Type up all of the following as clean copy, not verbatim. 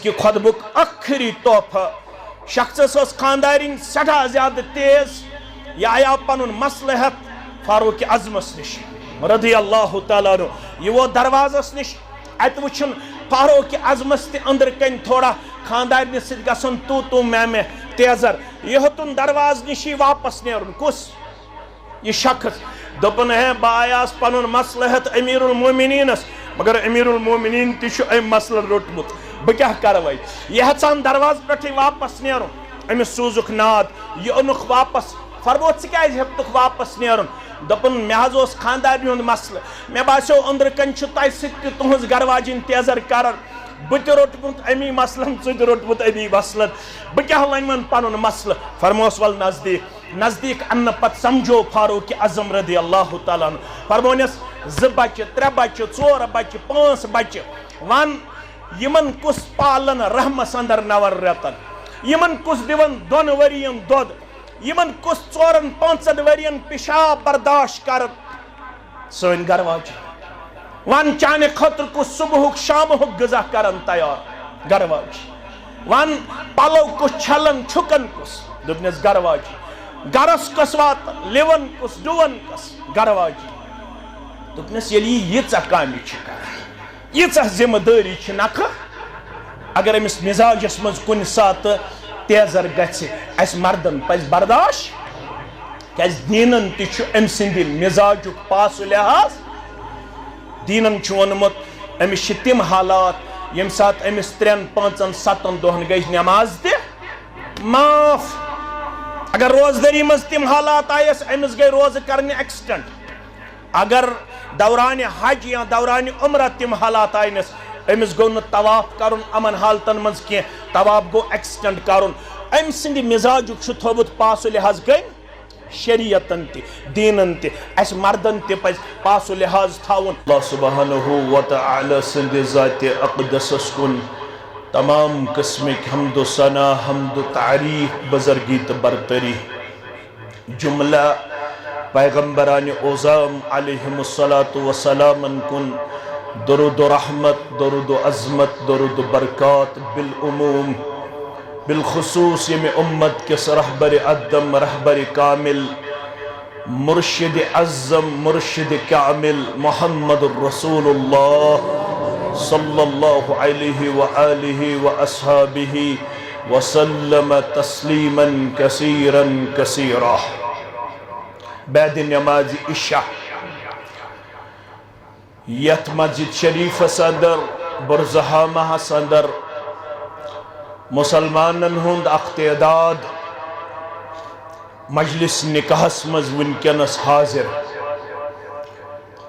कि खुतबुक आखिरी तोहफा शख्स खानदारिन सठा ज्यादा तेज यह आया पन मसलहत फारूक आजमस निश रदी अल्लाह तआला अन्हु यह वो दरवाजस निश अत वुचन फारूक आजमस ते अंदर कन थोड़ा खानदारिन सत गसन तू मैं तेजर यह तुन दरवाज निश वापस नेरुन कुस यह शख्स दोपन है बायास पन मसलहत अमीरुल मोमिनीनस मगर अमीरुल मोमिनीन तम मसल रोटमुत बह क्या कर यह हचान दरवाज पे वापस नेरुन अमिस सूजुक नाद यह ओनुख वापस फरमो हेतुक वापस नेरुन दोपन मे हज खानदारन हुंद मसल मे बासो अंदर कन तह तुहज गरवाजिन तेजर कर बह रोटमुत अमी मसलन च रोटमुत अमी मसलन बह क्या वन पन मसल फरमोस वल नजदीक अन्न पत समझो फारूक आजम रदी अल्लाह तआला अन्हु फरमोनस 2 बच्चे 3 बच्चे 4 बच्चे 5 बच्चे वन यमन कुस पालन रहमस अंदर 9 रेतन यमन कुस दिवन 2 वरियन दोद यमन कुस 4-5 वरियन पिशाब बर्दाश्त कर सन गरवाज वन चाने खतर कुस सुबह शाम गजा करन तैयार गरवाज वन पलो कुस छलन छुकन कुस दुपनस गरवाज गरस कस वात लिवन कुस डुवन कस गरवाज दुपनस यली यीचा कामि छ कर यीचा जिम्मेदारी छ नख अगर अमिस मिजाजस मज कुन सात तेजर गछि अस मर्दन पज बर्दाश्त क्या दीनन तु अम सिंद मिजाजुक पास लिहाज दीनन वोनमुत अमिस तिम हालात यम सात अमिस 3-5-7 दोहन गई नमाज ते माफ अगर रोजदारी मज तिम हालात आयस अमिस गई रोज करने एक्सटेंड अगर दौरान हज या दौरान उम्र तिम हालात आयनस अमिस गो न तवाफ करुन अमन हालतन मज कह तवाफ गो एक्सटेंड करुन अम सिंद मिजाजुक थोबुत पास लिहाज गई शरीयतन ते दीनन ते अस मर्दन ते पज पास लिहाज थाउन अल्लाह सुब्हानहु व तआला सिंद ज़ात अक़दस कुन तमाम किस्म हम्दो सना हम्दो तारीफ बुजुर्गी तो बरतरी जुमला पैगम्बरान ओज़ाम अलैहिमुस्सलातु वस्सलाम कुन दरूद रहमत दरूद अज़मत दरूद बरक़ात बिल उमूम बिलखुसूस ये उम्मत के रहबर अदम रहबर कामिल मुर्शिद अज़्ज़म मुर्शिद कामिल मुहम्मदुर रसूलुल्लाह सल्लल्लाहु अलैहि व आलिहि व अस्हाबिहि व सल्लम तस्लीमन कसीरन कसीरा बाद नमाज इशा यथ मस्जिद शरीफ सदर बुरज़हामा सदर मुसलमानन हुंद अख्तेदाद मजलिस निकाहस मज वनकनस हाजिर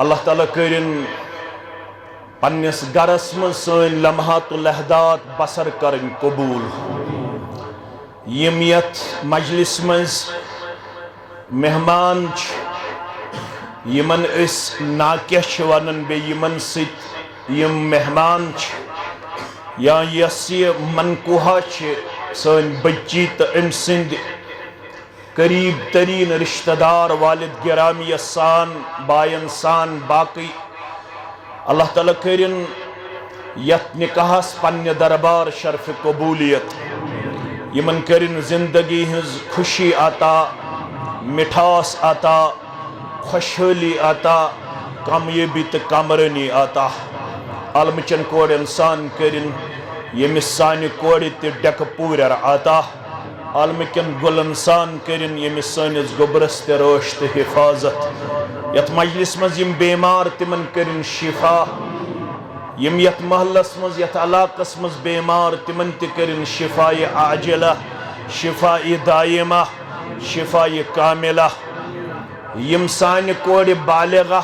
अल्लाह ताला करिन पन्निस गरस मज सन लम्हातुल लहदात बसर करन कबूल यम यथ मजलिस मज मेहमान यमन इस नाक्य वनन बे यमन सित यम मेहमान या यस मनकुहा सन बच्ची तो अम सिंद करीब तरीन रिश्तेदार वालिद गिरामी सान बायन सान बाकी अल्लाह ताला करिन यथ निकाहस पन्ने दरबार शर्फ कबूलियत यमन करिन जिंदगी हज खुशी आता मिठास आता खुशहाली आता कामयाबी तो कामरानी आता अलमचन कोड़ इंसान करिन यमिस सानि कोड़ ते डक पूरर आता आलमकन गुल इंसान करिन यमिस सानिस गोबरस ते रोश ते हिफाजत यथ मजलिस मज यम बेमार तिमन करिन शिफा यम यथ महलस मज यथ इलाकस मज बेमार तिमन ते करिन शिफाए आजिला शिफाए दायमा शिफाए कामिला यम सानि कोड़ बालिगा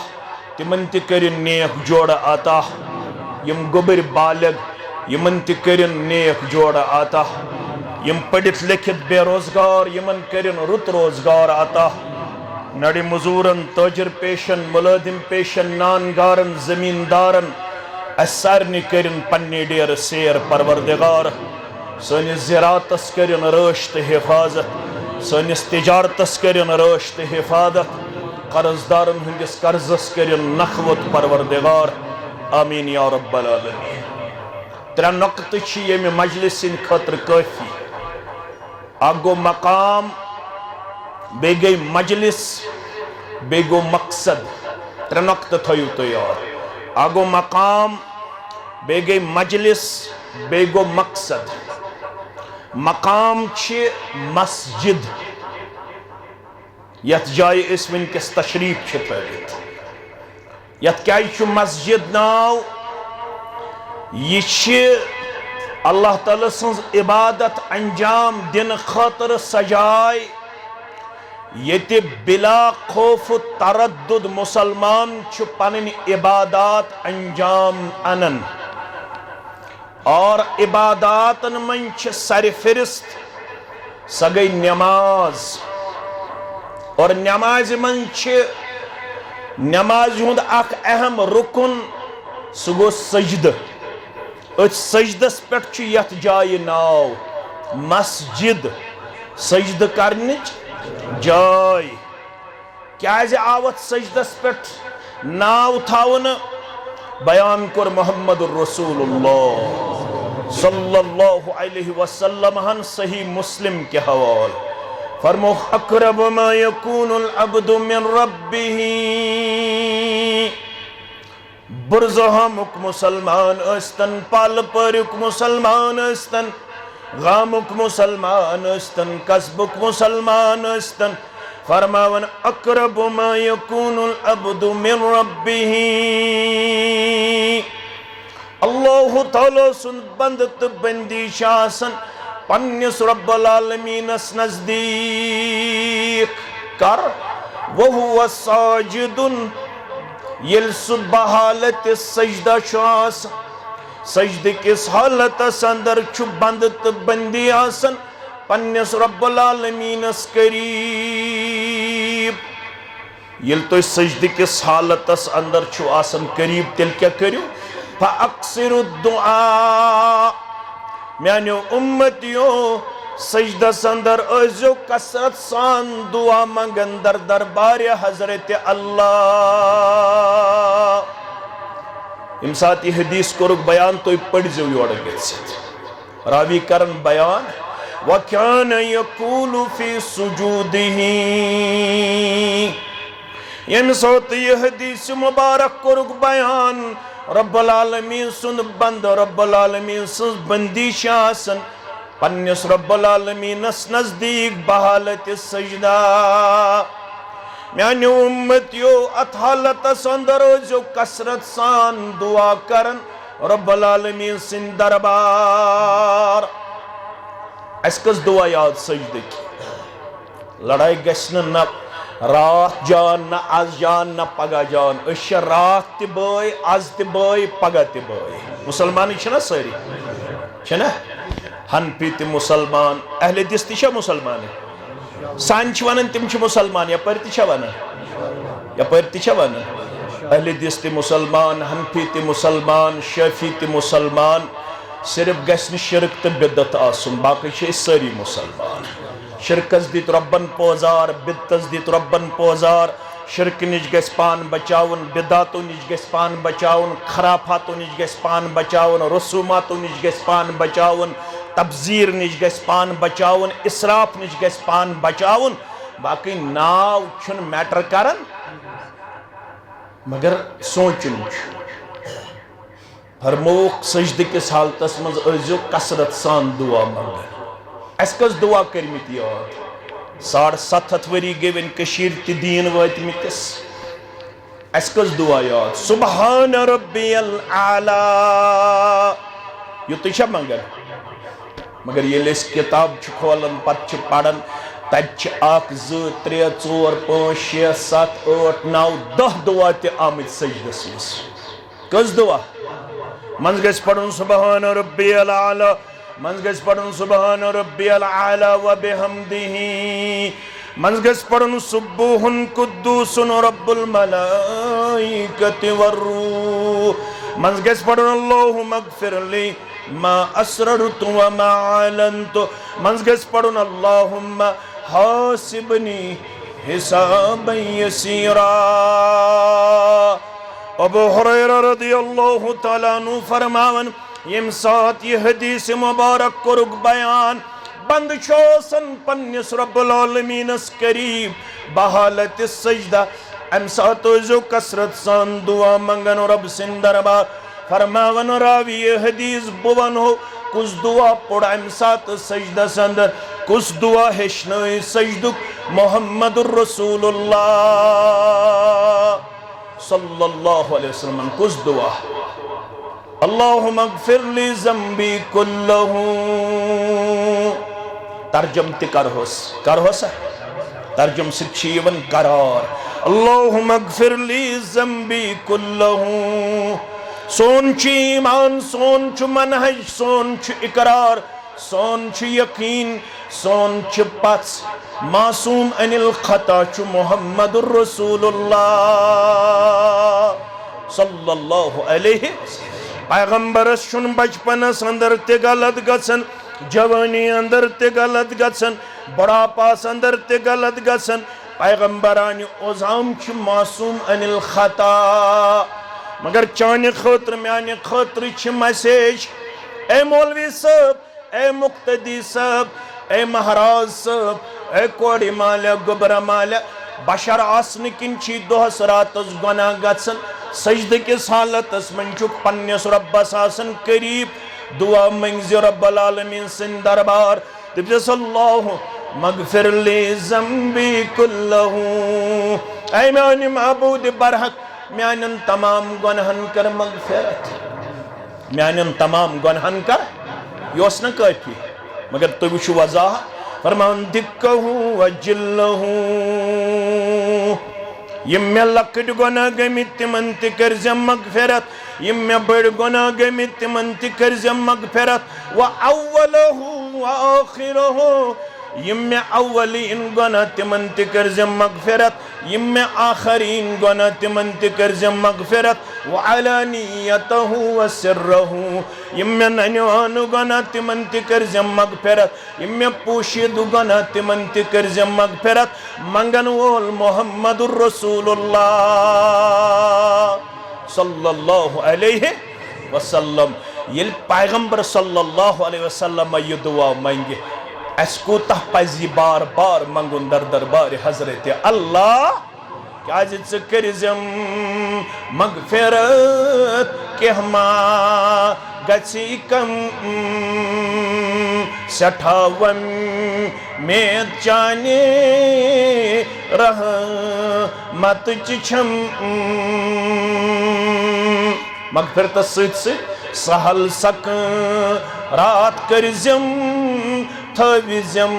तिमन ते करिन नेक जोड़ आता यम गोबर बालिग यमन ते करिन नेक जोड़ आता यम पढ़ित लिखित बेरोजगार यमन करिन रुत रोजगार आता नड़े मजूरन ताजर पेशन मुलाजिम पेशन नानगारन जमींदारन असरनि करिन पन्ने डेर सेर परवरदिगार सनिस ज़राअतस करिन रश ते हिफाजत सनिस तिजारतस करिन रश ते हिफाजत कर्जदारन हंदिस कर्जस करिन नखवत परवरदिगार आमीन या रब्बल आलमीन। त्रे नक़्त ये मजलिस खतर काफी। अख गो मकाम, बे गई मजलिस, बे गो मकसद। त्रे नक़्त थो तो याद। अख गो मकाम, बे गई मजलिस, बे गो मकसद। मकाम छे मस्जिद, यथ जाय इस वनकस तशरीफ छे पड़ित। यथ क्या मस्जिद नाव? यह अल्लाह ताला सज इबादत अंजाम दिन खतर सजाय, ये बिला खौफ तरद्दुद मुसलमान पन इबादत अंजाम अनन। और इबादतन मन सरफरिस्त स गई नमाज। और नमाज मन नमाज हुंद अख अहम रुकन सह गो सजद। सजदस पे यथ जाय नाव मस्जिद, सजद करनिच जाय। क्या आव सजदस पे नाव थावन? बयान कर मोहम्मद रसूलुल्लाह सल्लल्लाहु अलैहि वसल्लम हन सही मुस्लिम के हवाल फरमो अक़रब मा यकूनुल अब्दु मिन रब्बिही। बुरज़हामुक मुसलमान अस्तन, पाल परुक मुसलमान अस्तन, गामुक मुसलमान अस्तन, कसबुक मुसलमान अस्तन। फरमावन अक़रब मा यकूनुल अब्दु मिन रब्बिही। अल्लाह ताला सुन बंद तो बंदी शासन पन्निस रब्बुल आलमीनस नजदीक कर। वहुव साजिदुन, ये सुबह हालत सजदा शास, सजद किस हालत अंदर छु बंद तो बंदी आसन पन्निस रब्बुल आलमीनस करीब। ये तो सजद किस हालत अंदर छु आसन करीब, तिल क्या करियो? फ़अक्सिरु दुआ, म्यानो उम्मतियों सजदस अंदर अज़ो कसरत सान दुआ मंगन दर दरबार हजरत अल्लाह। इम साथ यह हदीस कोरुक बयान तो पढ़ो योड़ गथ रावी करन बयान वकान यकूलु फी सुजूदिही। यम साथ यह हदीस मुबारक कोरुक बयान रब्बुल आलमीन सुन बंद रब्बुल आलमीन सुन बंदी शासन पन्निस रब्बुल आलमीनस नजदीक बहालत सजदा। म्यानो उम्मतियो अथ हालतस अंदर जो कसरत सान दुआ करन रब्बुल आलमीन सिन दरबार। अस कस दुआ याद सजद की। लड़ाई गश्न न रात जान, न आज जान, न पगह जान। अश रात त बय, आज त बय, पगह त बय। मुसलमान छना सारी छना, हनफी त मुसलमान, अहले दिस त मुसलमान, सान वन तम मुसलमान, यपर त वन, यपर त वन अहले दिस त मुसलमान, हनफी त मुसलमान, शफी त मुसलमान। सिर्फ गश्न शिरक तो बिदत आसुन, बाकी सारी मुसलमान। शिरकस दित रब्बन पोजार, बिदतस दित रब्बन पोजार। शिरक निज गस पान बचावन, बिदातो निज गस पान बचावन, खराफातो निज गस पान बचावन, रसूमातो निज गस पान बचावन, तब्जीर निज गस पान बचावन, इसराफ निज गस पान बचावन। बाकी नाव छुन मैटर करन, मगर सोचन फरमोक सजद किस हालतस मज अजो कसरत सान दुआ मंगन। अस कस दुआ करमित याद? 750 वरी गई वन कशीर त दीन वतमितस। अस कस दुआ याद? सुबहान रब्बियल आला युत छ मंगन। मगर ये किताब खोलन पत पढ़न तत 1 2 3 4 5 6 7 8 9 10 दुआ त आमत सजदस मस। कस दुआ? मंज गस पढ़न सुबहान रब्बियल आला, मंज गस पढ़न सुबहान रब्बियल आला व बिहम्दिही, मंज गस पढ़न सुब्बुहुन कुद्दूसुन रब्बुल मलाइकति वर्रूह, मंज गस पढ़न अल्लाहुम्मा अग़फिरली मा अस्ररतु व मा अलनतु, मंज गस पढ़न अल्लाहुम्मा हासिबनी हिसाबन यसीरा। अबू हुरैरा रज़ियल्लाहु तआला अन्हु फरमावन यम साथ ये हदीस मुबारक कुरुक बयान बंद छोसन पन्निस रब्बुल आलमीनस करीब बहालत सजदा अम साथ जो कसरत सान दुआ मंगन रब सिन दरबार फरमावन रावी ये हदीस बुवन हो कुछ दुआ पड़ा अम साथ सजदा संदर कुछ दुआ हेशनो सजदुक मोहम्मदुर रसूलुल्लाह सल्लल्लाहु अलैहि वसल्लम कुछ दुआ अल्लाहुम्मा अगफिर ली ज़म्बी कुल्लहू तर्जम ते कर होस तर्जम सिक्शीवन करार अल्लाहुम्मा अगफिर ली ज़म्बी कुल्लहू सोन छु ईमान सोन छु मनहज सोन छु इकरार सोन छु यकीन सोन छु पच मासूम अनिल खता छु मुहम्मदुर रसूलुल्लाह सल्लल्लाहु अलैहि पैगंबरस छुन बचपनस अंदर ते गलत गसन जवानी अंदर ते गलत गसन बुढ़ापास अंदर ते गलत गसन पैगंबरानी ओजाम छु मासूम अनिल खता मगर चाने खतर म्याने खतर छ मैसेज ए मौलवी साहब ए मुक्तदी साहब ए महाराज साहब ए कोड़ी माले गुबरा माले बशर आसन किन छी दोहस रातस गुनाह गसन सजद किस हालतस मन छु पन्निस रब्बस आसन करीब दुआ मंगज रब्बुल आलमीन सिन दरबार तिबस अल्लाहु मगफिर ली ज़म्बी कुल्लहू ऐ मेरे महबूब बरहक म्यानन तमाम गुनाहन कर मगफिरत म्यानन तमाम गुनाहन कर योस न काफी मगर तुम वुचु वजह फरमान दिक्कहू वजिल्लहू यम मे लकट गुनाह गमित तिमन ति कर्ज मगफिरत यम मे बड़ गुनाह गमित तिमन ति कर्ज मगफिरत व अव्वलहू व आखिरहू यम मे अव्वलीन गुनाह तिमन ति कर्ज मगफिरत यम मे आखरीन गुनाह तिमन ति कर्ज मगफिरत व अलानियतहू व सिर्रहू यम मे ननवान गुनाह तिमन ति कर्ज मगफिरत यम मे पोशीद गुनाह तिमन ति कर्ज मगफिरत मंगन वोल मुहम्मदुर रसूलुल्लाह सल्लल्लाहु अलैहि वसल्लम ये पैगंबर सल्लल्लाहु अलैहि वसल्लम ये दुआ मांगे अस्कोता पजी बार बार मंगुन दर दरबार हजरत अल्लाह क्या जिस करजम मगफिरत के हमा गछि कम सठावन में जाने रह मत छम मगफिरत से सहल सक रात करजम थविजम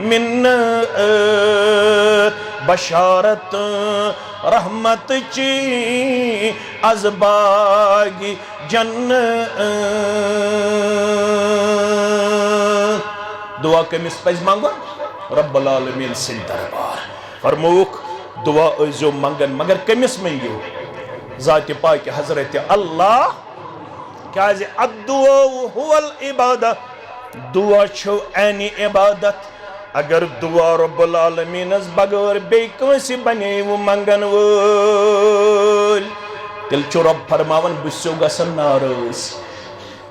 मिन्नत बशारत रहमत ची अज़बागी जन्नत दुआ कमिस पज मांगो रब्बुल आलमीन सिन दरबार फरमूक दुआ जो मंगन मगर कमिस मंगो ज़ात पाक हजरत अल्लाह क्या अद्दुआ हुवल इबादत दुआ छो ऐनी इबादत अगर दुआ रब्बुल आलमीनस बगैर बे कंसी बने वो मंगन वोल तिल छो रब फरमावन बुसो गसन नाराज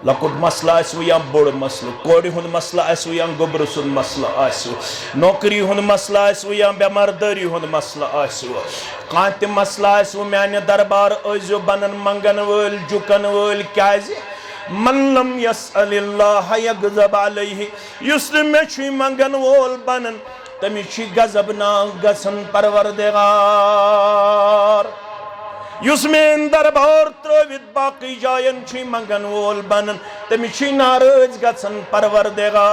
लकुट मसला आसु या बोड़ मसलो कोड़ी हुन मसला आसु या गोबर सुन मसला आसु नौकरी हुन मसला आसु या बेमारदारी हुन मसला आसु कांत मसला आसु म्याने दरबार अजो बनन मंगन वोल जुकन वोल क्याजे मन लम यसअलिल्लाह यगज़ब अलैहि युस्लिम में छी मंगन वोल बनन तमी छी गज़ब ना गसन परवरदिगार युस्में दरबार त्रोवित बाकी जायन छी मंगन वोल बनन तमी छी नाराज गसन परवरदिगार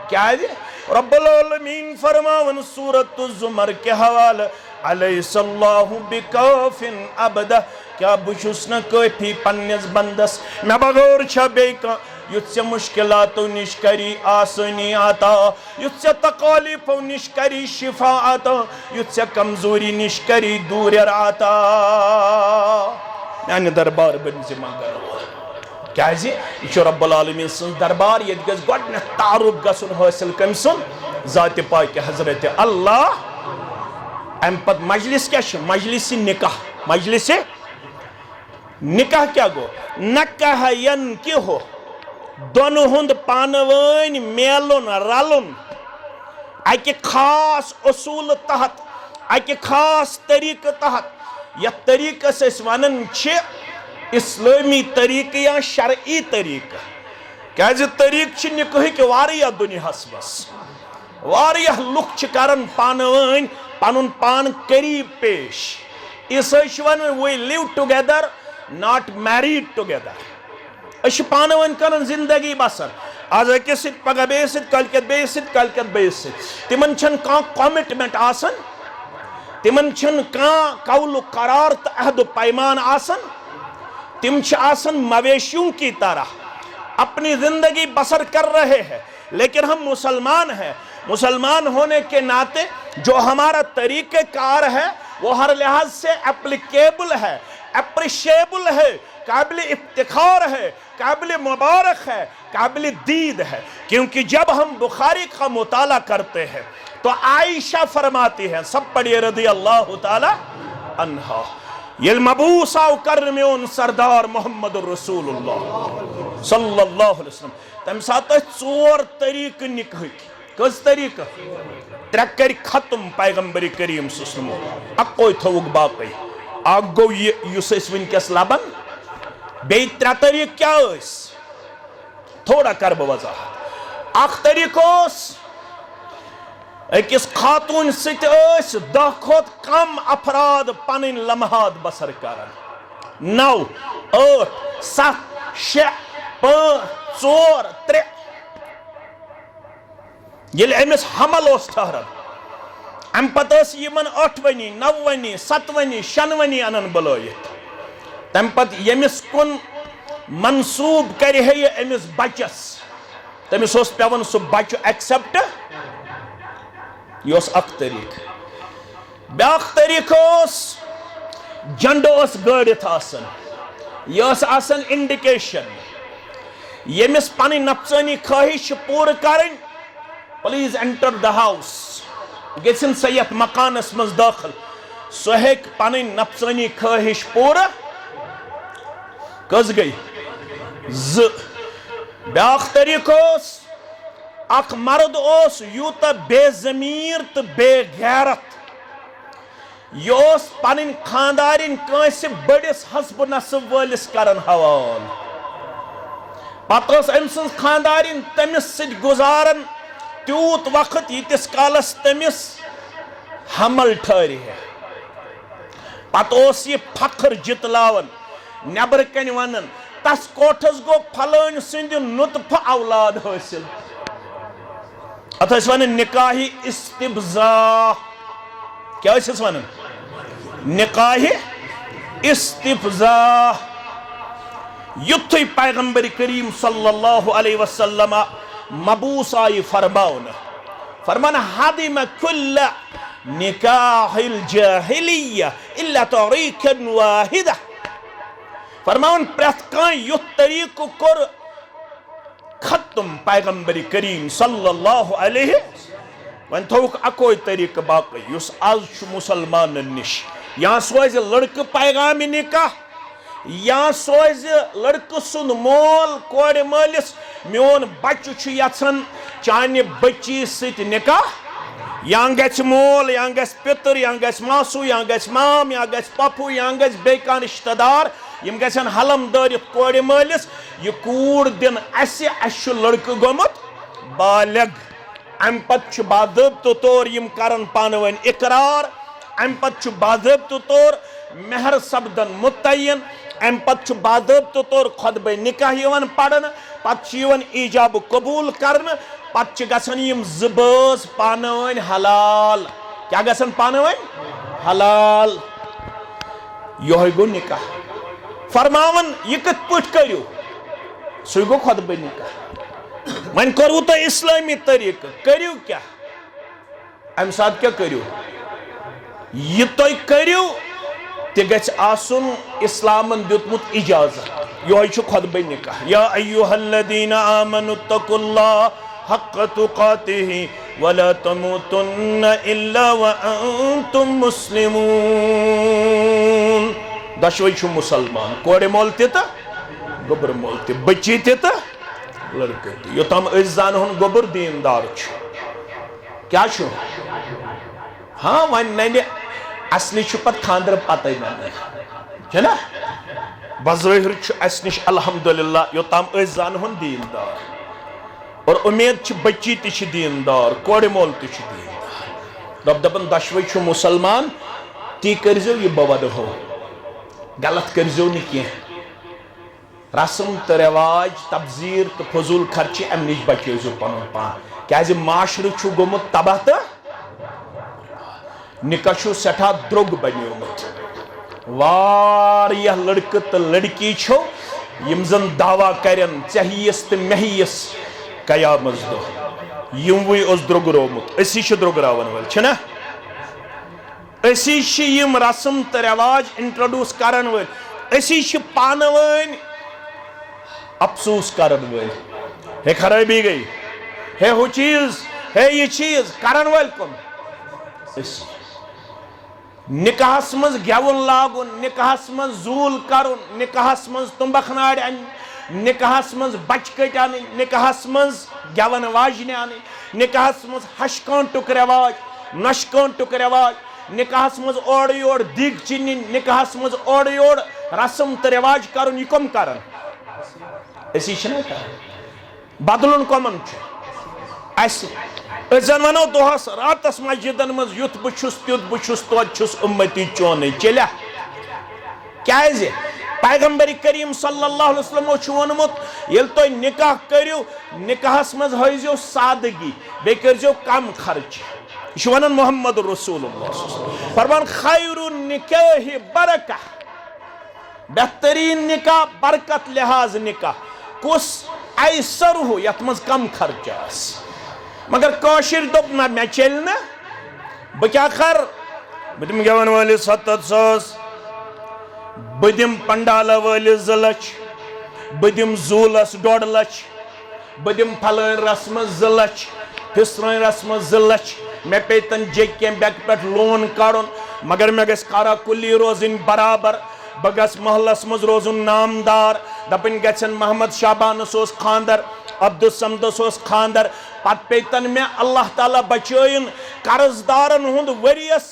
क्या है रब्बुल आलमीन फरमावन सूरत ज़ुमर के हवाले अलैहिस्सलाहु बिकाफिन अबदा क्या बुशुस न काफी पन्नस बंदस मैं बगौर छा बेका युत्से मुश्किलातों निष्करी आसानी आता युत्से तकालीफों निष्करी शिफा आता युत्से कमजोरी निष्करी दूर आता यानी दरबार बंजी मंगल क्या है ये रब्बुल आलमीन सुन दरबार ये गज गड तारुफ गसन हासिल कम सुन ज़ात पाक हजरत अल्लाह अम पत मजलिस क्या मजलिस निकाह मजलिस निकाह क्या गो? नकाह यनकिहु, दोनों हुंद पानवनी मेलुन रलुन अकि खास उसूल तहत, अकि खास तरीक तहत। यह तरीकस वनान इस्लामी तरीक या शरई तरीक। क्या तरीक निकाह वारिया दुनियास मस वारिया लुक करन पानवनी पनुन पान करीब पेश। इस we live together not married together. पानवन कर जिंदगी बसर आज अकिस पगह बेस कलकत बेस कलकत बेस तिमन कमिटमेंट आसन, तिमन कौल करार तो अहद पैमान आसन। तिम आसन मवेशियों की तरह अपनी जिंदगी बसर कर रहे हैं। लेकिन हम मुसलमान हैं, मुसलमान होने के नाते जो हमारा तरीक़ेकार है वो हर लिहाज से एप्लीकेबल है, अप्रिशिएबल है, काबिल इफ्तिखार है, काबिल मुबारक है, काबिल दीद है। क्योंकि जब हम बुखारी का मुताला करते हैं तो आयशा फरमाती है, सब पढ़िए रज़ी अल्लाह ताला अन्हा, ये मबूसा कर में सरदार मोहम्मद रसूलुल्लाह सल्लल्लाहु अलैहि वसल्लम तम सात चोर तरीक निकाह। कस तरीक? त्रे कर खत्म पैगंबरी करीम सुस्मो अको थोक बाकी अख गो वनकस लबन बे त्रे तरीक क्या थोड़ा कर बह वजाहत। अख तरीक अकिस खातून सत 10 खोत कम अफराद पन लम्हात बसर कर 9 8 7 6 5 4 3 ये अमिस हमल ठहरन अम पत 8वनी 9वनी 7वनी 6वनी अनन बुलायित तम पत यमिस कुन मंसूब कर अमिस बचस तमिस पेवन सह बच एक्सेप्ट। यह अख तरीक। ब्याख तरीक झंड गड़ित आसन, यह इंडिकेशन यमिस पन नफसानी ख्वाहिश पूर कर please enter the house gun स यथ मकानस मज दाखिल सह हेक पन नफसानी ख्वाहिश पूर कस गई ज। ब्याख तरीक अख मर्द यूत बेजमीर तो बेगैरत यह पन खानदारिन कंस बड़िस हसब नसब वलिस करन हवाल पत अम सज खानदारिन तमिस सत गुजारन तूत वक्त यीतिस कालस तमिस हमल ठहर है। पत यह फखर जितलावन नबर कन वन तस कोठस गो फलान सिंद नुतफ औलाद हासिल अत वन निकाही इस्तिब्जा। क्या वन निकाही इस्तिब्जा। युथ पैगंबर करीम सल्लल्लाहु अलैहि वसल्लम मबूस आई फरमाउन फरमान हदिम कुल्ल निकाहिल जाहिलिया इल्ला तरीकन वाहिदा। फरमाउन प्रथ कह युथ तरीक कोर खत्म पैगंबर करीम सल्लल्लाहु अलैहि वन थोक अको तरीक बाकी युस आज मुसलमान निश या सोज लड़क पैगाम निकाह या सोज लड़क सुन मोल कोर मालिस मोन बच्चु यन चान बच्ची सत निकाह या गछ मोल या गछ पितर या गछ मासू या गछ माम या गछ पपू या गछ बे कह रिश्तेदार यम गन हलम दारित कोर मालिस यह कूर दिन अस लड़क गोमुत बालिग अम पत बाज़ाब्त तौर यम करन पान वन इकरार अम पत बाज़ाब्त तौर मेहर सपदन मुतयन अम पत बाज़ाब्त तौर खुतबे निकाह पढ़न पत ईजाब कबूल करन पत गसन यम ज़बाज पान वन हलाल। क्या गसन पान वन हलाल। यह गो निकाह। फरमावन यह कत पट करू सह गो खुतबे निकाह। वन करू तो इस्लामी तरीक करू क्या अम साथ क्या करू यह तुम करू तह गछ आसुन इस्लामन दितमुत इजाजत। यह खुतबे निकाह। या अय्युहल्लज़ीना आमनु तकुल्लाह हक्क तुकातिही वला तमूतुन्न इल्ला व अंतुम मुस्लिमून। दशवै मुसलमान कोड़े मोल तो गोबर मोल तो बच्ची तो लड़के तो योतम जान गोबर दीनदार क्या हाँ वन नन असली पत खानदर पत है ना बज़ाहिर अस नश अल्हम्दुलिल्लाह योतम जान दीनदार और उम्मीद बच्ची ती दीनदार कोड़े मोल ती दीनदार रब दपन दशवै मुसलमान ती करजो ये बवद हो गलत करजो न कह रस्म तो रिवाज तबजीर तो फजूल खर्चे अम नश बचो पन पान क्या माशर गोमुत तबाह तो निकाह सठा द्रोग बनियोमुत वारिया लड़के तो लड़की यम जन दावा करन चाहिए तो महियस कयामत दो यमवे द्रोग रोमुत असी द्रोग रावन वल ना असी यम रस्म तो रिवाज इंट्रोड्यूस करन वल असी पान वन अफसोस करन वल हे खराबी गई हे हो चीज हे ये चीज करन वल कौन निकाहस मज गेवन लागुन निकाहस मज जूल करुन निकाहस मज तुम्बख नाड़ अन निकाहस मज बचकट अन निकाहस मज गेवन वाजने अन निकाहस मज हशकांटुक रिवाज नशकांटुक रिवाज निकाहस मज ओड़ योड़ दिग चिन निकाहस मज ओड़ योड़ रस्म तो रिवाज करुन यह कम करन असी बदलुन कमन जन वनो दोहस रातस मस्जिदन मज युत बुछुस त्युत बुछुस तोत उम्मती चोन चलिया क्या पैगंबर करीम सल्लल्लाहु अलैहि वसल्लम वोनमुत येल तो निकाह करियो निकाहस मज हजो सादगी बे करजो कम खर्च वन मोहम्मद रसूलुल्लाह फरमान खैरुन निकाह बरका बेहतरीन निकाह बरकत लिहाज निकाह कुस ऐसर हो यत मज कम खर्च मगर कौशिर दोप ना मे चल ना बह क्या कर बदिम गेवन वाले 700 बदिम पंडाला वाले 2 लक्ष बदिम जूलस 1.5 लाख बदिम फलन रस्म 2 लक्ष फिसरन रस्म 2 लक्ष मे पे तन जेके बैंक पे लोन काड़न मगर मे गस कारा कुली रोजन बराबर बगस महलस मज रोजन नामदार दपन गन मोहम्मद शाबानस खानदर अब्दुल समदस खानदर पत पेतन में अल्लाह ताला बचोइन कर्जदारन हुंद वरियस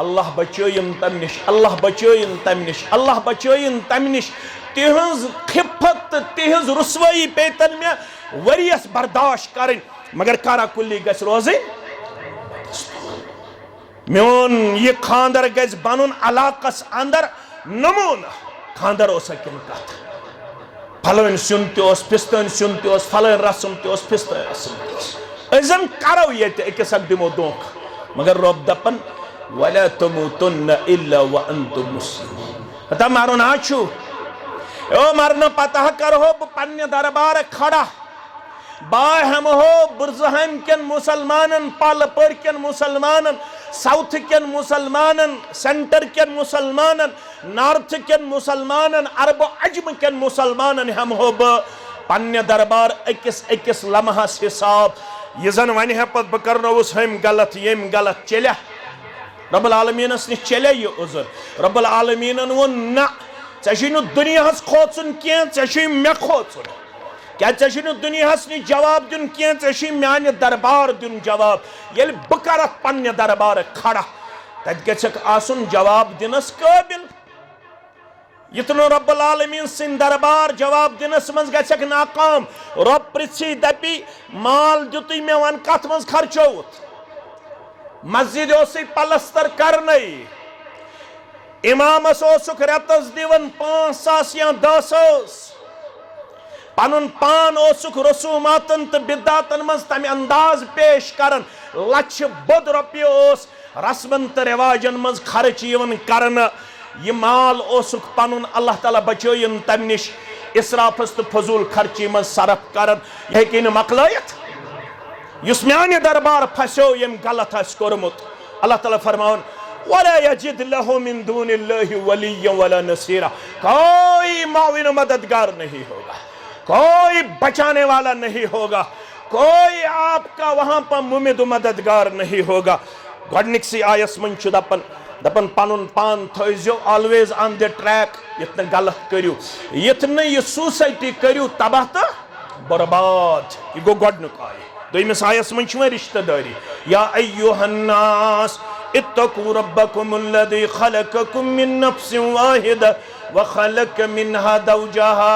अल्लाह बचोइन तम निश अल्लाह बचोइन तम निश अल्लाह बचोइन तम निश तिहंज खिफत तिहंज रुसवाई पेतन में वरियस बर्दाश्त करें मगर कारा कुली गस रोजिन मोन ये खानदर गज बनन अलाकस अंदर नमूना खानदर किन कथ फलन सुन तोस पिस्तन सुन तोस फलन रस्म तोस पिस्तन रस्म तोस अजन करो ये अकिस दिमो दोख मगर रब दपन वला तमुतुन्न इल्ला व अंतुम मुस्लिमून हता मारो नाचू ओ मरना पता करो पन्ने दरबार खड़ा बाय हम हो बुरजहम केन मुसलमानन पालपर केन मुसलमानन साउथ केन मुसलमानन सेंटर केन मुसलमानन नॉर्थ केन मुसलमानन अरब अजम केन मुसलमानन हम हो पन्ने दरबार अकिस अकिस लम्हास हिसाब ये जन वन है पत बह करनोस हम गलत यम गलत चलिया रब्बुल आलमीनस निश चलिया ये उज़र रब्बुल आलमीनन वो ना चे दुनियास खोचुन क्या चे मे खोचुन क्या चे दुनियास नि जवाब दिन क्या चे माने दरबार दिन जवाब ये बह कर पन्ने दरबार खड़ा तत गछक आसुन जवाब दिनस काबिल युतनो रब्बुल आलमीन सिंद दरबार जवाब दिनस मज गछक नाकाम रब पृथ्वी दपी माल दुतु मे वन कथ मज खर्चोत मस्जिद पलस्तर करने इमामस रेतस दिवन 5,000 या 10,000 पनुन पान रसूमातन तो बिदातन मज तम अंदाज पेश करन लक्ष बोध रुपये रस्मन तो रिवाजन मज खर्च करन यह माल पनुन अल्लाह ताला बचोयन तम निश इसराफस तो फजूल खर्ची मज सरफ करन यह हेकि न मकलयत युस म्याने दरबार फसो यम गलत कोरमुत अल्लाह ताला फरमावन वला यजिद लहु मिन दूनिल्लाहि वलिय्यन वला नसीरा कोई माविन मददगार नहीं होगा कोई बचाने वाला नहीं होगा कोई आपका वहां पर मुमिद मददगार नहीं होगा गडनिक सी आयस मन दपन दपन पनुन पान थो ऑलवेज ऑन द ट्रैक यत न गलत करियो यत न ये सोसाइटी करियो तबाह तो बर्बाद ये गो गोडनुक आय दोयमिस आयस मन छ रिश्तेदारी या अय्युहन्नास इत्तकू रब्बकुमुल्लज़ी खलक़कुम मिन नफ्सिन वाहिदा व खलक़ मिनहा ज़ौजहा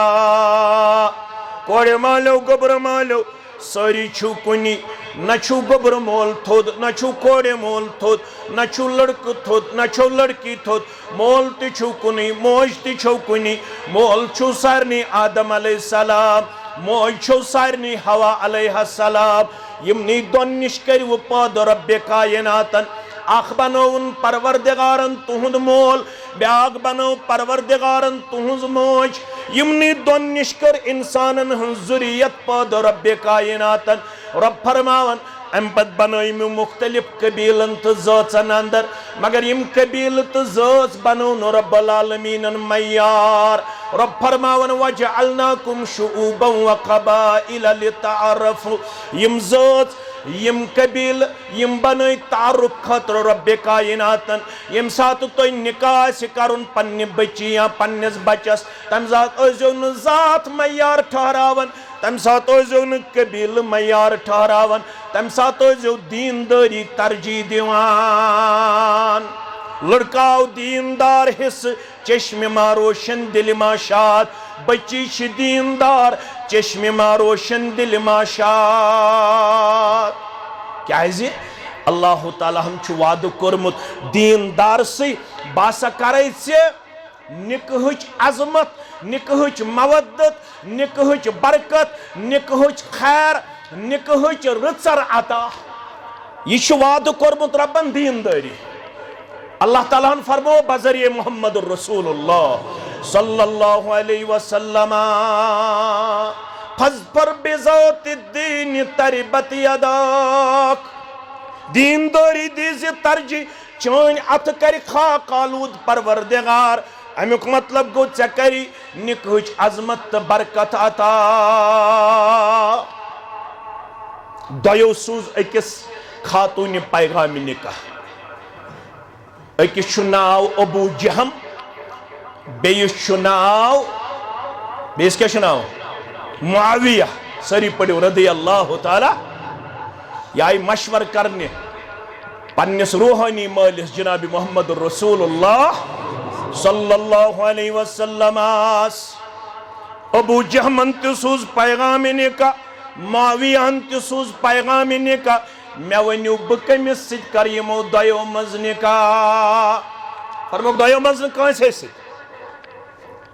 कोड़े मालो गोबर मालो सारी छु कुनी न छु गोबर मोल थोद न छु कोड़े मोल थोद न छु लड़क थोद न छु लड़की थोद मोल ति छु कुनी मोज ति छु कुनी मोल छु सारनी आदम अलैहिस्सलाम मोज छु सारनी हवा अलैहिस्सलाम यमनी दोन निष्करि वो पद रब्बे कायनातन आख बनोन परवरदिगारन तुहुंद मोल ब्याग बनो परवरदिगारन तुहुंज मोज यमनी दोन निष्कर इंसानन हं जुरियत पद रब्बे कायनातन रब फरमावन अम पद बनोइम मुख्तलिफ कबीलन तो ज़ातन अंदर मगर यम कबील तो ज़ात बनोन रब्बुल आलमीनन मय्यार रब फरमावन वजअलनाकुम शुऊबन व क़बाइल लितअरफु यम ज़ात यम कबील यम बन तारुफ खतर रब्बे कायनातन यम सात तो निकाह करुन पन्ने बच्ची या पन्नस बचस तम सात ओजो न जात मयार ठहरावन तम सात ओजो न कबील मयार ठहरावन तम सात ओजो दीनदारी तरजीह दिवान लड़काओ दीनदार हिस्स चश्मे मा रोशन दिल मा शाद बच्ची छ दीनदार चश्मे मा रोशन दिल मा शाद क्या अल्लाह ताला हम छु वाद कोरमुत दीनदार से बासा करे से निकहच अजमत निकहच मवद्दत निकहच बरकत निकहच खैर निकहच रचर अता ये छु वाद कोरमुत रब्बन दीनदारी अल्लाह ताला ने फरमो बजरिए मोहम्मद रसूलुल्लाह सल्लल्लाहु अलैहि वसल्लम फज़फर बिज़ाति दीन तरबत यदाक दीनदारी दीज तरजी चान अत कर खाक आलूद परवरदिगार अमुक मतलब गो चे करी निकहच अजमत तो बरकत अता दयो सूज अकिस खातून पैगाम निकाह अकिस नाव अबू जहम बेस नाव बेस क्या नाव मुआविया सरी पड़ो रदी अल्लाह ताला याई मशवर करने पन्नस रूहानी मालिस जनाब मोहम्मद रसूलुल्लाह सल्लल्लाहु अलैहि वसल्लम अबू जहमन ते सूज पैगाम निका मुआवियान ते सूज पैगाम निका मे वनु बह कमिस सित कर यमो दयो मज निका फरमोक दयो मज कांसे सित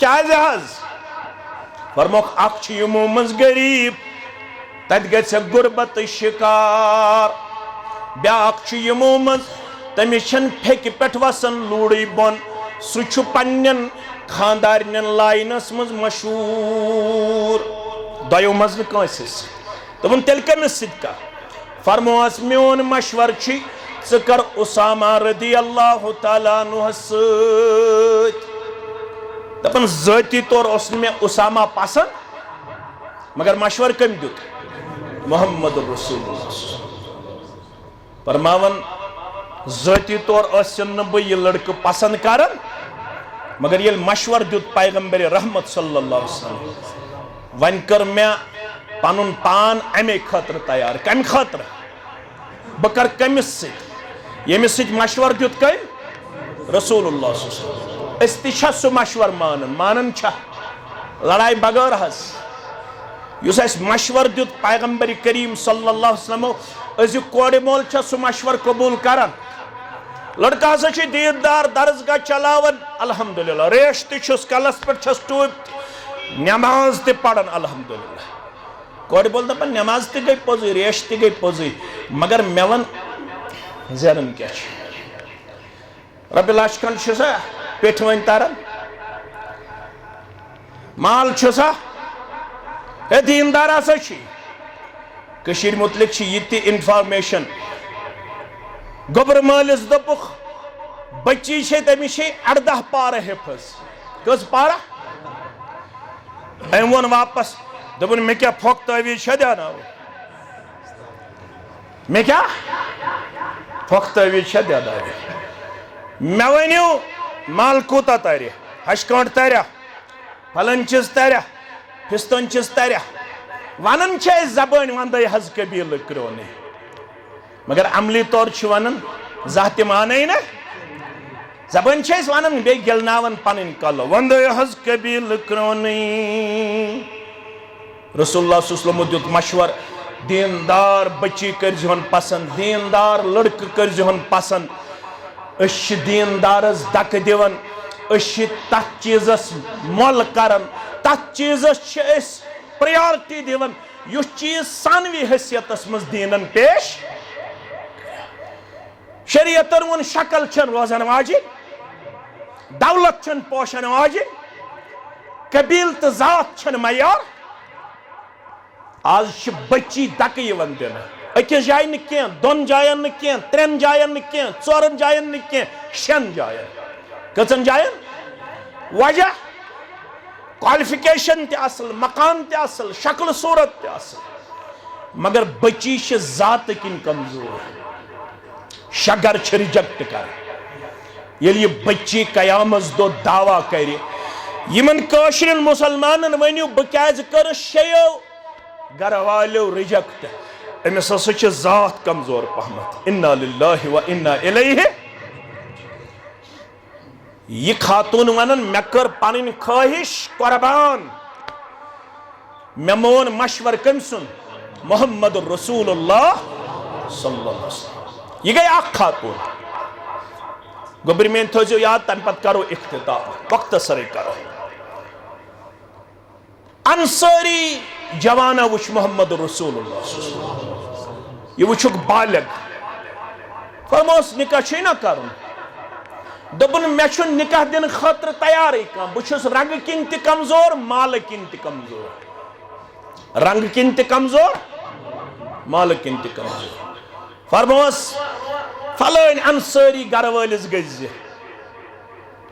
क्या जहाज फरमोक अख यमो मज गरीब तत गछे गुरबत शिकार ब्याक यमो मज तमिस फेक पे वसन लूड़ी बोन सह पन्न खानदारन लाइनस मज मशहूर दयो मज कांस दोपन तेल कमिस सत फरमोस मोन मशवर च कर उसामा रदी अल्लाह ताला दपन ज़ाती तौर मे उसामा पसंद मगर मशवर कम दुत मोहम्मद रसूलुल्लाह फरमावन ज़ाती तौर बह यह लड़क पसंद करन मगर ये मशवर दुत पैगंबर रहमत सल्लल्लाहु अलैहि वसल्लम वन कर मे पनुन पान अमे खतर तैयार कम खतर बह कर कमिस यमिस मशवर दुत कम रसूलुल्लाह सह मशवर मानन लड़ाई बगैर हस मशवर दुत पैगंबर करीम सल्लल्लाहु अलैहि वसल्लम अजु कोड़े मोल सह मशवर कबूल करान लड़का हसा दीनदार दरसगाह चलावन अल्हम्दुलिल्लाह रेश तुस कलस पे टूप नमाज ते पढ़न अल्हम्दुलिल्लाह कोड़े बोल दपान नमाज ते गई पोजी रेश ते गई पोजी मगर मे वन जरन क्या रबी लाशखंड सा पेठ वन तारन माल सा ए दीनदार हसा कशीर मुतलिक ये इंफॉर्मेशन गोबर मालिस दोपुख बच्ची तमिस 18 पारा हिफज कस पारा अम वो वापस दोपन मे क्या फोक तवीज ध्यान मे क्या फोक तवीज ध्यान मे वनियो माल कोता तारे हशकांट तारा फलन चीज तारा फिस्तन चीज तारा वनन जबान वंद हज कबील क्रोने मगर अमली तौर वन जह माने ना जबान वन बे गिलनावन पन कल वंद हज कबील क्रोने रसूलुल्लाह सल्लल्लाहु अलैहि वसल्लम मशवर दीनदार बच्ची कर पसंद दीनदार लड़क कर पसंद दीनदारस दक दिवन तथ चीजस मोल कर तथ चीजस प्रायोरिटी दिवन युस चीज सानवी हैसियत मज दीनन पेश शरीयतन वोन शक्ल छन रोजन वाजिब दौलत छन पोषण वाजिब कबील तो जात छन मयार आज बच्ची दक दिन अकिस जाय न दोन जायन न त्रेन जायन न चोरन जायन न शेन जायन कचन जायन वजह क्वालिफिकेशन ते असल मकान ते असल शक्ल सूरत ते असल मगर बच्ची जात किन कमजोर शगर रिजेक्ट कर ये बच्ची कयामस दो दावा कर कशिरन मुसलमान वनु बह क्या कर शेयो घर वालो रिजेक्ट अमिस हसा जात कमजोर पहमत इन्ना लिल्लाहि व इन्ना इलैहि ये खातून वन मे कर पन ख्वाहिश कुर्बान मे मोन मशवर कम सुन मोहम्मद रसूलुल्लाह सल्लल्लाहु अलैहि वसल्लम ये गई खातून गोबर में थो याद तम पत करो इख्तिताम मुख्तसर करो अंसारी जवाना वुच मोहम्मद रसूलुल्लाह ये वुचुक बालिग फरमोस निकाह ना कर दोपन मे निकाह दिन खतर तैयार कह बहुत रंग किन त कमजोर माल किन त कमजोर रंग किन त कमजोर माल किन त कमजोर फरमोस फलन अंसारी घर वलिस गज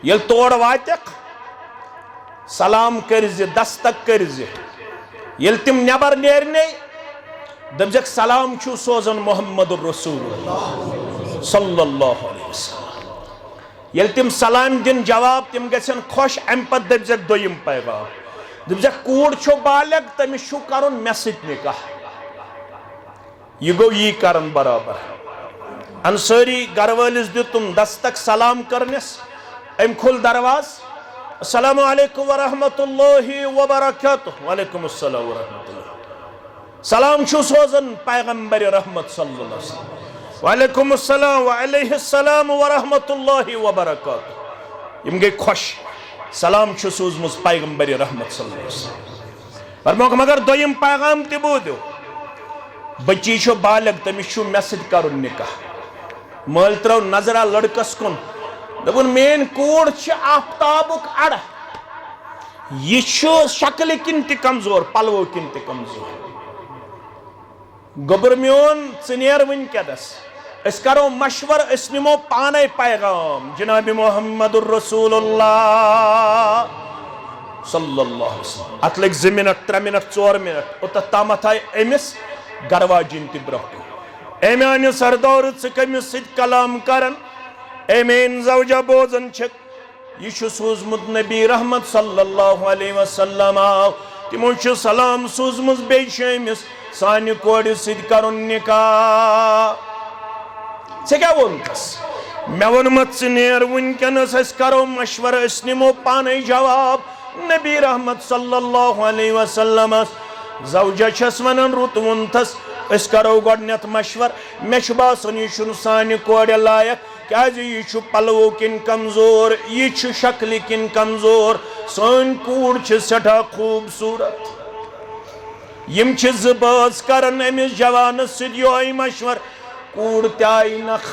ये तोड़ वात सलाम कर दस्तक कर ये तिम नबर नेरने दपजक सलाम छु सोजन मोहम्मद रसूलुल्लाह सल्लल्लाहु अलैहि वसल्लम ये तिम सलाम दिन जवाब तिम गन खुश अम पे दपजक दोयम पैगाम दपजक कूड़ छो बालग तमिस छु करन मे सत निकाह यह गो यी करन बराबर अंसारी घर वालिस दितुम दस्तक सलाम करनस अम खुल दरवाज अस्सलामु अलैकुम व रहमतुल्लाहि व बरकातुहू वालेकुम अस्सलाम व रहमतुल्लाह सलाम छु सोजन पैगंबर रहमत सल्लल्लाहु अलैहि वसल्लम वालेकुम अस्सलाम व अलैहिस्सलाम व रहमतुल्लाहि व बरकातुहू यम गई खुश सलाम छु सोजमुस पैगंबर रहमत सल्लल्लाहु अलैहि वसल्लम फरमोक मगर दोयम पैगाम ते बोदो बच्ची छु बालग तमिस छु मे सत करुन निकाह मल त्रो नजरा लड़कस कुन दपुन मेन कूड़ आफ्ताबुक अड़ यह शक्ल किन त कमजोर पलवो किन त कमजोर गोबर मोन एर वनकस अस करो मशवर अस निमो पाने पैगाम जनाब मोहम्मद रसूलुल्लाह सल्लल्लाहु अलैहि वसल्लम अत लग 2 मिनट 3 मिनट 4 मिनट ओत तामत आय अमिस गरवाजिन त ब्रोह एमान सरदार कमिस सत कलाम करन एमेन जौजा बोजन यह सूजमुत नबी रहमत सल्लल्लाहु अलैहि वसल्लम तिमो सलाम सूजमुस बेमिस सानि कोड़ सत करुन निकाह ऐ क्या वोनस मे वोनमत नेर वनकनस अस करो मशवर अस निमो पाने जवाब नबी रहमत सल्लल्लाहु अलैहि वसल्लम जौजा छस वनन रुत वोनथस अस करो गोडनेथ मशवर मे बासन यह सानि कोड़ लायक क्या यह पलवो किन कमजोर यह शक्ल किन कमजोर सन कूड़ सठा खूबसूरत यम जबाज करन अमिस जवानस सह मशवर कूड़ तय नख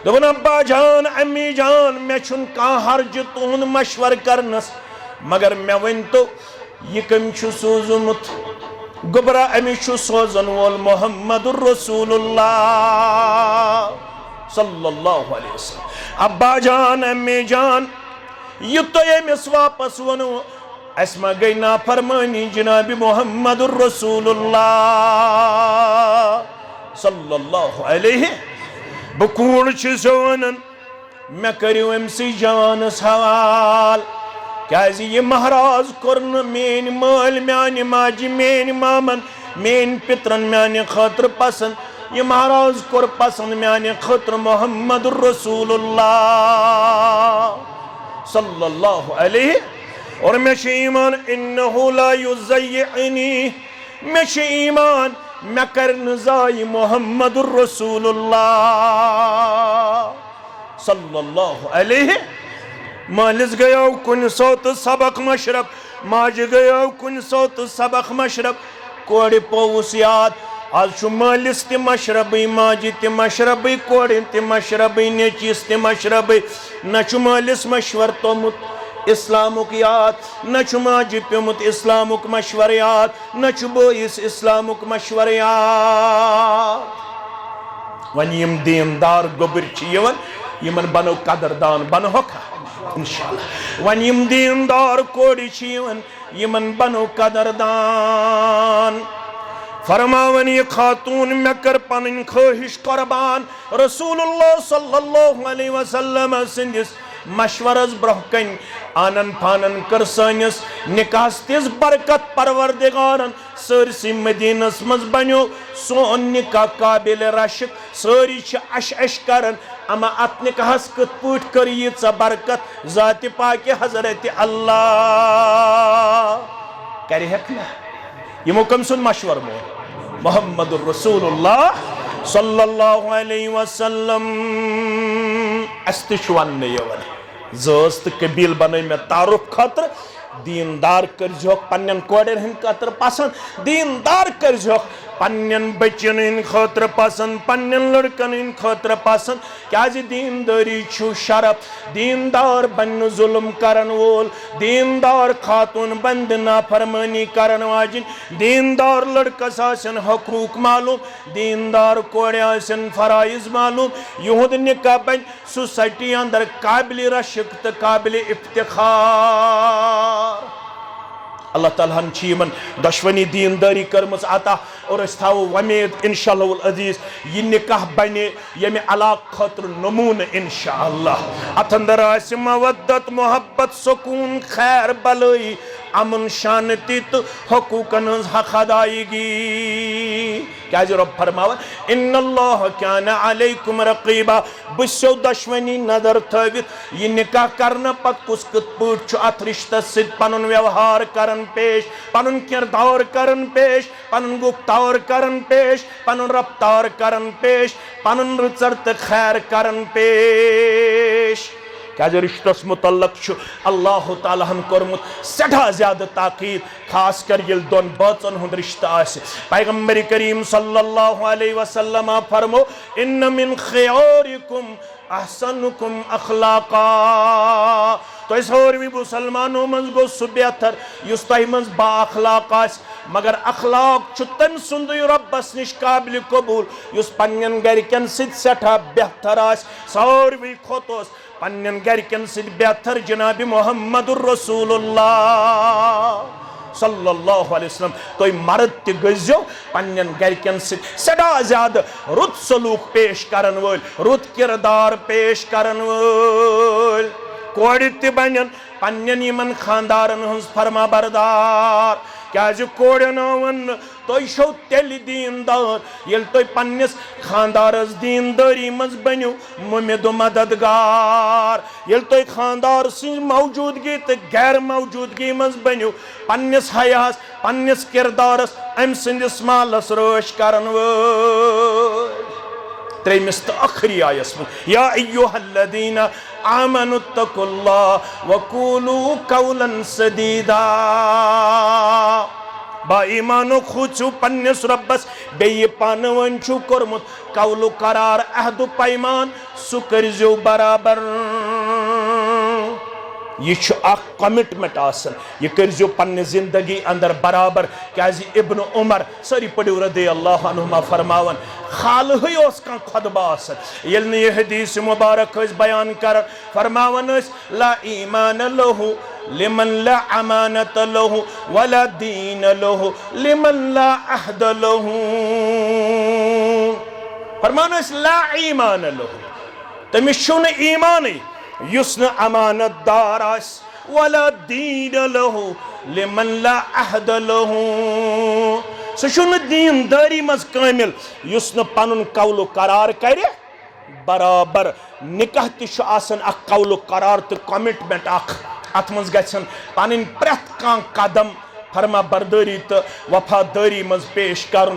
दोपन अब्बा जान अम्मी जान मे कह हर्ज तुहद मशवर करनस मगर मे वन तो यह कम सोजमुत गुबरा अमिस सोजन वोल मोहम्मद रसूलुल्लाह सल्लल्लाहु अलैहि वसल्लम अब्बा जान अम्मी जान यह तो अमिस वापस वनो असमा गई नाफरमानी जनाब मोहम्मद रसूलुल्लाह सल्लल्लाहु अलैहि बकूड़ वन मे करियो अमसी जवानस हवाल क्या ये महाराज कोर मेन माल म्यान माजि मेन मामन मेन पित्रन म्यान खतर पसंद ये महाराज कोर पसंद म्यान खतर मोहम्मद रसूलुल्लाह सल्लल्लाहु अलैहि और मे ईमान इन्नहु ला युज़य्यनी मे ईमान मे कर ज़ाय मोहम्मद रसूलुल्लाह सल्लल्लाहु अलैहि मालिस गयो कुन सोत सबक मशरब माज गयो कुन सोत सबक मशरब कोड़ पोस याद आज मालिस ते मशरब माज ते मशरब कोड़ ते मशरब नेचिस ते मशरब न मालिस मशवर तोमुत इस्लामुक याद न माज प्योमुत इस्लामुक मशवर याद न बोइस इस्लामुक मशवर याद वन यम दीनदार गोबर यमन बनो कदरदान बनो इंशाअल्लाह वन यम दीनदार कोड़ी यमन बनो कदरदान फरमावन ये खातून मे कर पन ख्वाहिश कुर्बान रसूलुल्लाह सल्लल्लाहु अलैहि वसल्लम सिंदिस मशवरस ब्रोह कन आनन फानन कर सनिस निकास तिस बरकत परवरदिगारन सरसी मदीनस मज बनो सोन निकाह काबिल रशक सारी अश अश करन अमा अत निकाहस कत पट कर यीच बरकत जाति पाक हजरत अल्लाह कर हेकना यमो कम सुन मशवर मो मोहम्मद रसूलुल्लाह सल्लल्लाहु अलैहि वसल्लम अस्तशवन यवन जोस्त कबील बन मे तारुफ खतर दीनदार कर पन्न कोड़न हंद खतर पसंद दीनदार कर पन्न बचन इन खतर पसंद पन्न लड़कन इन खतर पसंद क्या दीनदारी छु शरफ दीनदार बन जुल्म करन वोल दीनदार खातून बंद नाफरमानी करन वाजिन दीनदार लड़कस आसन हकूक मालूम दीनदार कोड़े आसन फराइज मालूम युहुद निकाह बन सोसाइटी अंदर काबिल रशक तो काबिल इफ्तिखार अल्लाह ताला यमन दशवनी दीनदारी कर्मस अता और थो वमेद इंशाअल्लाह अजीज यह निकाह बने यमे अलाक खतर नमून इंशाअल्लाह अत अंदर मवद्दत मोहब्बत सुकून खैर भलाई अमन शांति तो हकूकन हक अदायगी क्या रब फरमावन इन्नल्लाह काना अलैकुम रकीबा बसो दशवनी नजर थवित यह निकाह करना पत कुस कत पट अत रिश्तस सत पनुन व्यवहार करन पेश पनुन किरदार करन पेश पनुन गुफ्तार करन पेश पनुन रफ्तार करन पेश पनुन रुचर तो खैर करन पेश क्या रिश्तस मुतल्लक अल्लाह ताला कोरमुत सठा ज्यादा ताकीद खास कर ये दोन बचन हुंद रिश्ता आसे पैगंबर करीम सल्लल्लाहु अलैहि वसल्लम फरमो इन्न मिन खियारिकुम अहसनुकुम अखलाका तो सारवी मुसलमानों मज गो सह बेहतर युस तह मज बा अखलाक आस मगर अखलाक तम सुंद रब्बस निश काबिल कबूल युस पन्नन गरकन सठा बेहतर आस सारवी खोतोस पन्नन गरकन बेहतर जनाब मोहम्मदुर रसूलुल्लाह सल्लल्लाहु अलैहि वसल्लम तो मर्द ते गजो पन्नन गरकन सदा ज्यादा रुत सलूक पेश करन वोल रुत किरदार पेश करन वोल कोड़ ते बनन पन्नन यमन खानदारन हंस फरमा बरदार क्या कोड़न वन तो शो तेल दीनदार ये तो पन्नस खानदारस दीनदारी मज बनो मुमिद मददगार ये तो खानदार सिंह मौजूदगी तो गैर मौजूदगी मज बनो पन्नस हयास पन्नस किरदारस अम सिंदिस मालस रोश करन त्रेमिस तो आखिरी आयस या अय्युहल्लज़ीना आमनुत्तकुल्लाह वक़ूलू कौलन सदीदा बा ईमानो खुचु पन्नस रब्बस बेय पान वन छु कोरमुत कौलु करार अहदु पैमान सु करजो बराबर यह कमिटमेंट आसन यह करजो पन्ने जिंदगी अंदर बराबर क्या इब्न उमर सारी पढ़ो रदी अल्लाह अन्हुमा फरमावन खाल का खुतबा आसन ये हदीस मुबारक बयान कर फरमावन ला ईमान लहु लिमन ला अमानत लहु वला दीन लहु लिमन ला अहद लहु फरमावन ला ईमान लहु तमिस छुन ईमान युस न अमानत दार आस वला दीन लहु लिमन ला अहद लहु सह दीनदारी मज कामिल युस न पनुन कौल करार करे बराबर निकाह तन कौल करार तो कमिटमेंट अत मज गन पन प्रेथ कां कदम फरमा बरदारी तो वफादारी मज पेश कर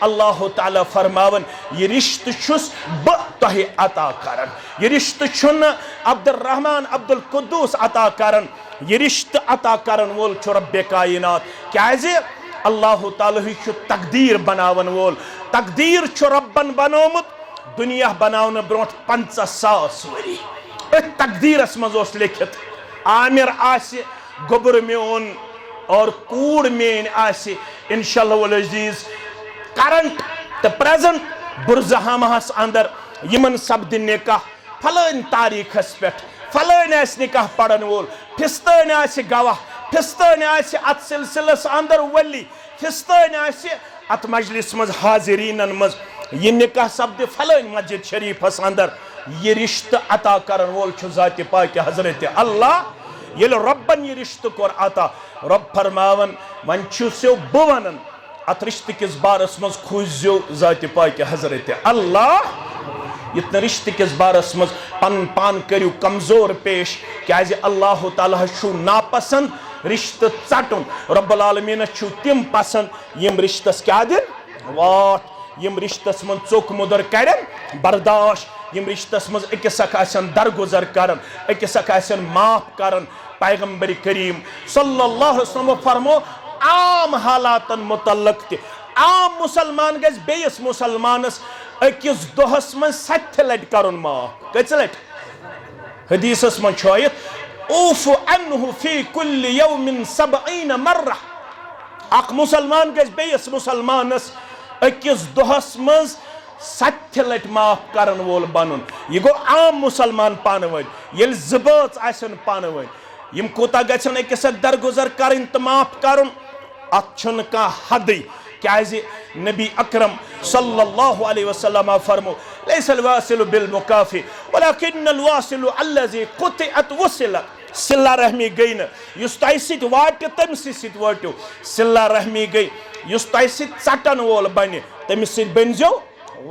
अल्लाह ताला फरमावन यह रिश्त छुस बह अता कर यह रिश्त अब्दुल रहमान अब्दुल कुद्दूस अता कर यह रिश्त अता कर वोल रब्बे कायनात क्या अल्लाह ताला तकदीर बनावन वोल तकदीर रब्बन बनोमुत दुनिया बनावन ब्रोट 50,000 वरी तकदीरस मज लिखित आमिर आसि गोबर मेन और कूड़ मेन आसि इंशाअल्लाह अजीज करंट तो प्रेजेंट बुरजहामहस अंदर यमन सब्द निकाह फलान तारीखस पे फलान निकाह पढ़न वोल फिस्तान आसि गवाह फिस्तान आसि अत सिलसिलस अंदर वली फिस्तान आसि अत मजलिस मज हाजिरीन मज यह निकाह सब्द फलान मस्जिद शरीफस अंदर यह रिश्त अता करन वोल जात पाक हजरत अल्लाह ये रब्बन यह रिश्त कोर अता रब फरमावन वन छुसो बह वनन अत रिश्त किस बारस मज खुजो जात पाक हजरत अल्लाह इतने रिश्त किस बारस मज पन पान करू कमजोर पेश क्या अल्लाह ताला छु नापसंद रिश्त चटुन रब्बुल आलमीन छु तिम पसंद यम रिश्तस क्या दिन वाट यम रिश्तस मन चोक मुदर करन बर्दाश्त यम रिश्तस मज अकिस दरगुजर करन अकिस माफ करन पैगंबर करीम सल्लल्लाहु अलैहि वसल्लम फरमो आम हालातन मुतल्लक ते आम मुसलमान गज बेयस मुसलमानस अकिस दोहस मन 7 लट करन माफ कच लट हदीसस मन छायत ऊफु अन्हु फी कुल्ल यौमिन 70 मर्रा अक मुसलमान गज बेयस मुसलमानस अकिस दोहस मन 7 लट माफ करन वोल बनन यह गो आम मुसलमान पानवन येल जबात आसन पानवन यम कोता गछन अकिस दरगुजर करन त माफ करन अत छन का हद क्या नबी अकरम सल्लल्लाहु अलैहि वसल्लम फरमो लैसल वासिलु बिल मुकाफी वलाकिन्नल वासिलु अल्लज़ी कुतिअत वसिलत सिल्ला रहमी गई न युस तय सित वाट तमस सित वाटो सिल्ला रहमी गई युस तय सित चटन वोल बने तमस सित बनजो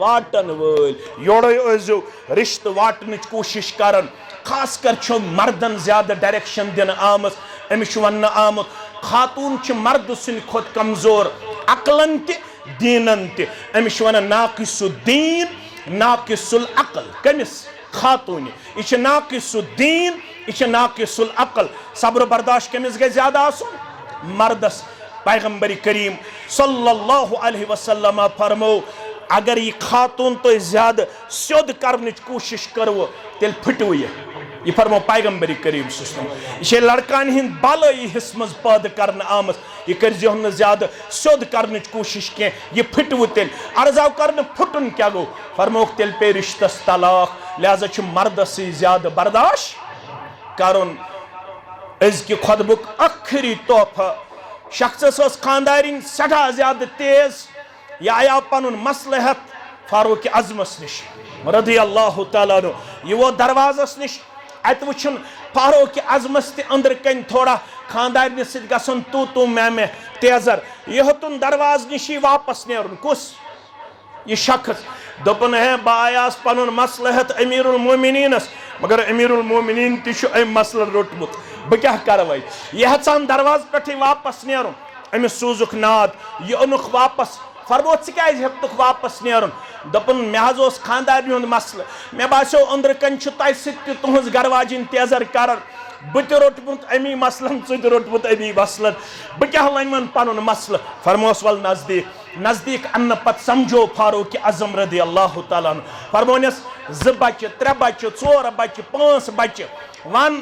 वाटन वोल योड़े ओजो रिश्त वाटन कोशिश करन खास कर छो मर्दन ज्यादा डायरेक्शन दिन आमस अमिश वन आमुत खातून छ मर्द सुन खुद कमजोर अकलन ते दीनन ते अमिश वन नाकिसुद्दीन नाकिसुल अकल कमिस खातून यह नाकिसुद्दीन यह नाकिसुल अकल सब्र बर्दाश्त कमिस गए ज्यादा आसुन मर्दस पैगंबर करीम सल्लल्लाहु अलैहि वसल्लम फरमो अगर यह खातून तो ज्यादा सोद करने कोशिश करो तेल फटो यह फरमो पैगंबर करीम यह लड़कान हिंद बालाई हिस मज पैद कर आमत यह कर ज्यादा सोद करने कोशिश कह यह फटव तेल अर्जाव कर फुटन क्या गो फरमो तेल पे रिश्तस तलाक लिहाजा मर्दस ज्यादा बर्दाश्त करन अजक खुतबुक आखिरी तोहफा शख्स खानदारिन सठा ज्यादा तेज यह आया पन मसलहत फारूक अजमस निश रदी अल्लाह तआला यह वो दरवाजस निश अत वुन फारूक अजमस ते अंदर कन थोड़ा खानदारन सन तू मैं तेजर यह तुन दरवाज निश वापस नेरुन कुस यह शख्स दोपन है बायास पन मसलहत अमीरुल मोमिनीनस मगर अमीरुल मोमिनीन तम मसल रोटमुत बह क्या कर यह हचान दरवाज पे वापस नेरुन अमिस सूजुक नाद यह ओनुख वापस फरमो क्या हेतुक वापस नेरुन दोपन मे खानदारन हुंद मसल मे बासो अंदर कन तह तुहज गरवाजिन तेजर कर बह रोटमुत अमी मसलन च रोटमुत अमी मसलन बह क्या वन पन मसल फरमोस वल नजदीक अन्न पत समझो फारूक आजम रदी अल्लाह तआला फरमोनस 2 बच्चे 3 बच्चे 4 बच्चे 5 बच्चे वन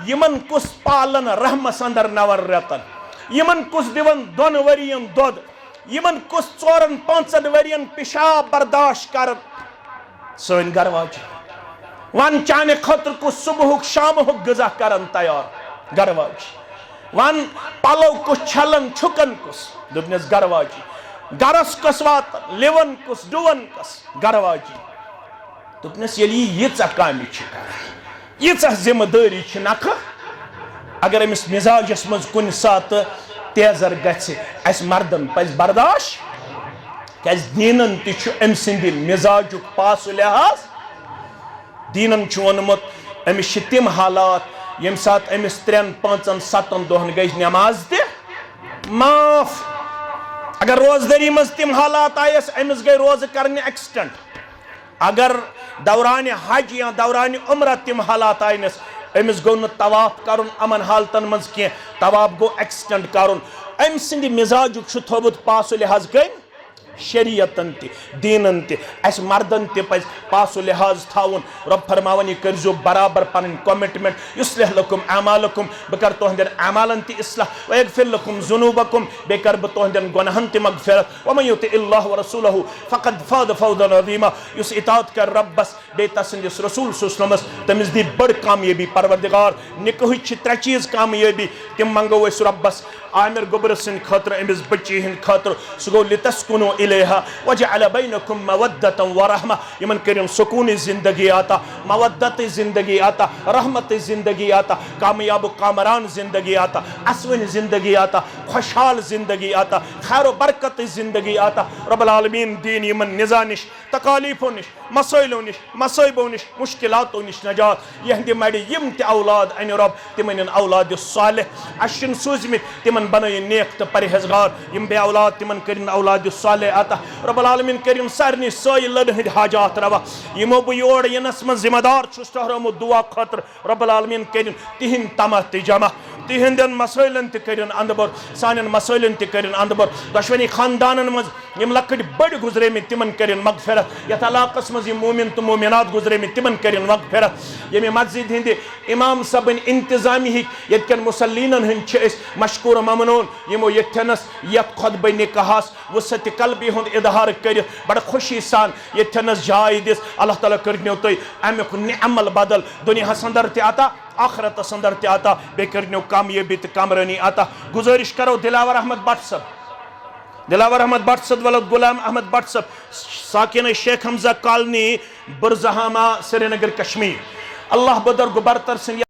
यमन कुस पालन रहमस अंदर 9 रेतन यमन कुस दिवन 2 वरियन दोद यमन कुस 4-5 वरियन पिशाब बर्दाश्त कर सन गरवाज वन चाने खतर कुस सुबह शाम गजा कर तैयार गरवाज वन पलो कुस छलन छुकन कुस दुपनस गरवाजी गरस कस वात लिवन कुस डुवन कस गरवाजी दोपनस यदि यीचा कामि छ करन यीचा जिम्मेदारी छ नख अगर अमिस मिजाजस मज कुन सात तेजर गछ अस मर्दन पज बर्दाश्त क्या दीनन तम सिंद मिजाजुक पास लिहाज दीनन वोनमुत अमिस तम हालात यम सात अमिस 3 5 7 दोहन गई नमाज ते माफ अगर रोजदारी मज तम हालात आयस अमिस गई रोज करने एक्सटेंड अगर दौरान हज या दौरान उम्र तम हालात आयनस अमिस गो न तवाफ करुन अमन हालतन मज कह तवाफ गो एक्सटेंड करुन अम सिंद मिजाजुक थोबुत पास लिहाज गई शरीयतन दीनन अस मर्दन पज पासो लिहाज थाउन रब फरमावन यह करजो बराबर पन कमिटमेंट युस्लिह लकुम अमालकुम बह कर तुहंदन अमालन इस्लाह वयगफिर लकुम जुनूबकुम बह कर बह तुहंदन गुनाहन मगफिरत वमन युतिइल्लाह व रसूलहु फक़द फाज़ फौज़न अज़ीमा युस इताअत कर रब्बस बे तसंदिस रसूल सल्लल्लाहु तमिस दी बड़ कामयाबी परवरदिगार निकह 3 चीज कामयाबी तिम मंगो अस रब्बस आमिर गुबर सिंद खतर अमिस बच्ची हिंद खतर सह गो लितस्कुनु इलैहा वजअल बैनकुम मवद्दतन व रहमा यमन करिम सुकून जिंदगी आता मवद्दत जिंदगी आता रहमत जिंदगी आता कामयाब कामरान जिंदगी आता असवन जिंदगी आता खुशहाल जिंदगी आता खैर बरकत जिंदगी आता रब्बुल आलमीन दीन यमन निज़ा निश तकालीफों निश मसइलों निश मसइबों निश मुश्किलातों निश नजात यहंदि मड़ि यम ते औलाद अन रब तिमन औलाद सालिह अशन सूजमित तिमन बनय नेक तो परहेजगार यम बे औलाद तिमन करिन औलाद सालिह आता रब्बुल आलमीन करिम सारनी सोय लड़ हंद हाजात रवा यमो बह योर यनस मज जिम्मेदार छुस ठहरमु दुआ खतर रब्बुल आलमीन करिन तिहिंद तमा ते जमा तिहिंदन मसइलन ते करिन अंदबर सानन मसइलन ते करिन अंदबर दशवनी खानदानन मज यम लकड़ बड़ गुजरे में तिमन करिन मगफिरत यथ इलाकस मज मोमिन तो मोमिनात गुजरे में तिमन करिन मगफिरत यमे मस्जिद हिंद इमाम सबन इंतजामी यन मुसल्लीनन हंद मशकूर ममनून यमो यथनस यथ खुतबे निकाहस वसत कल्बी हुंद इजहार कर बड़ खुशी सान यथनस जाय दिस अल्लाह ताला करनो तुम अमुक निअमल बदल दुनिया अंदर ते आता आखरत अंदर ते आता बे करनो कामयाबी तो कामरानी आता गुजारिश करो दिलावर अहमद भट्ट सब वलद गुलाम अहमद भट्ट सब साकिन शेख हमजा कॉलोनी बुरजहामा श्रीनगर कश्मीर अल्लाह बदर गुबरतर